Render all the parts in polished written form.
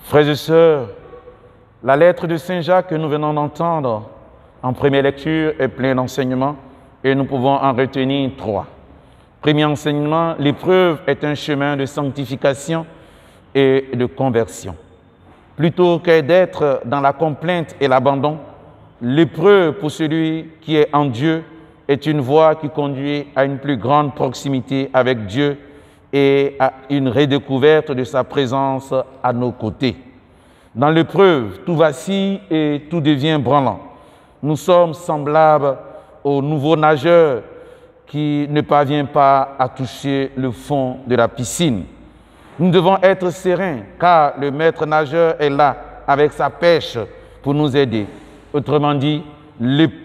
Frères et sœurs, la lettre de Saint Jacques que nous venons d'entendre en première lecture est pleine d'enseignements et nous pouvons en retenir 3. Premier enseignement, l'épreuve est un chemin de sanctification et de conversion. Plutôt que d'être dans la complainte et l'abandon, l'épreuve pour celui qui est en Dieu est une voie qui conduit à une plus grande proximité avec Dieu et à une redécouverte de sa présence à nos côtés. Dans l'épreuve, tout vacille et tout devient branlant. Nous sommes semblables au nouveau nageur qui ne parvient pas à toucher le fond de la piscine. Nous devons être sereins car le maître nageur est là avec sa pêche pour nous aider. Autrement dit,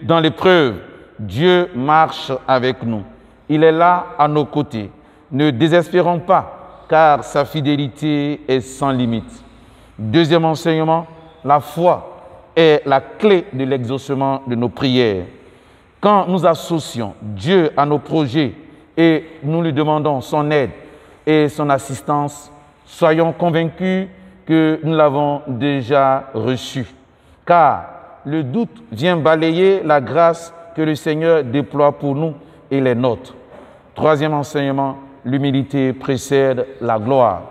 dans l'épreuve, Dieu marche avec nous. Il est là à nos côtés. Ne désespérons pas car sa fidélité est sans limite. Deuxième enseignement, la foi est la clé de l'exaucement de nos prières. Quand nous associons Dieu à nos projets et nous lui demandons son aide et son assistance, soyons convaincus que nous l'avons déjà reçu. Car le doute vient balayer la grâce que le Seigneur déploie pour nous et les nôtres. Troisième enseignement, l'humilité précède la gloire.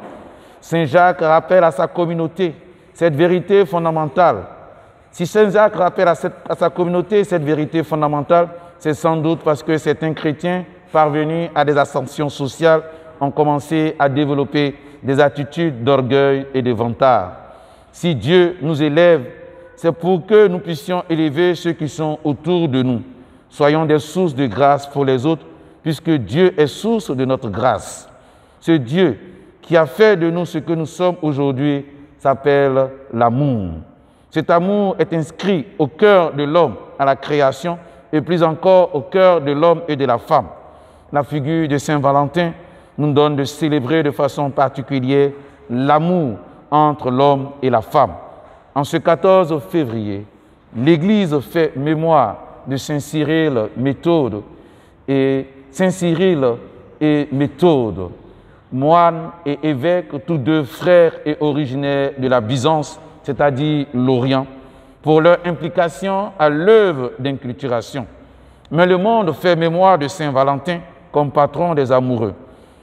Saint Jacques rappelle à sa communauté cette vérité fondamentale. Si Saint Jacques rappelle à sa communauté cette vérité fondamentale, c'est sans doute parce que certains chrétiens parvenus à des ascensions sociales ont commencé à développer des attitudes d'orgueil et de vantard. Si Dieu nous élève, c'est pour que nous puissions élever ceux qui sont autour de nous. Soyons des sources de grâce pour les autres, puisque Dieu est source de notre grâce. Ce Dieu qui a fait de nous ce que nous sommes aujourd'hui s'appelle l'amour. Cet amour est inscrit au cœur de l'homme à la création et plus encore au cœur de l'homme et de la femme. La figure de Saint Valentin nous donne de célébrer de façon particulière l'amour entre l'homme et la femme. En ce 14 février, l'Église fait mémoire de Saint Cyril Méthode et Saint Cyril et Méthode, moines et évêques, tous deux frères et originaires de la Byzance, c'est-à-dire l'Orient, pour leur implication à l'œuvre d'inculturation. Mais le monde fait mémoire de Saint Valentin comme patron des amoureux.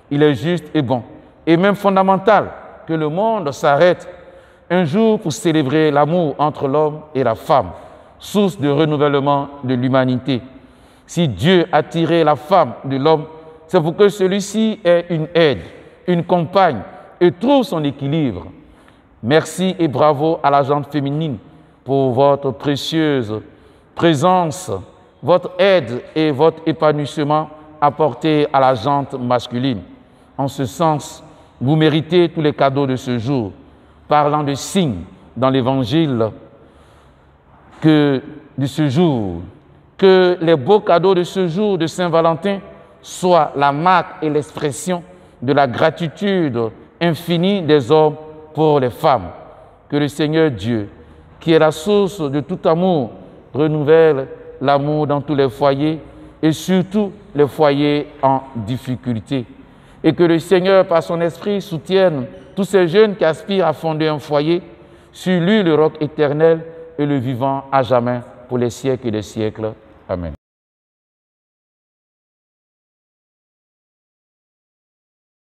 Il est juste et bon, et même fondamental, que le monde s'arrête un jour pour célébrer l'amour entre l'homme et la femme, source de renouvellement de l'humanité. Si Dieu a tiré la femme de l'homme, c'est pour que celui-ci ait une aide, une compagne et trouve son équilibre. Merci et bravo à la gente féminine pour votre précieuse présence, votre aide et votre épanouissement apportés à la gente masculine. En ce sens, vous méritez tous les cadeaux de ce jour. Parlant de signes dans l'Évangile de ce jour, que les beaux cadeaux de ce jour de Saint-Valentin soient la marque et l'expression de la gratitude infinie des hommes pour les femmes. Que le Seigneur Dieu, qui est la source de tout amour, renouvelle l'amour dans tous les foyers et surtout les foyers en difficulté. Et que le Seigneur, par son esprit, soutienne tous ces jeunes qui aspirent à fonder un foyer, sur lui le roc éternel et le vivant à jamais pour les siècles et des siècles. Amen.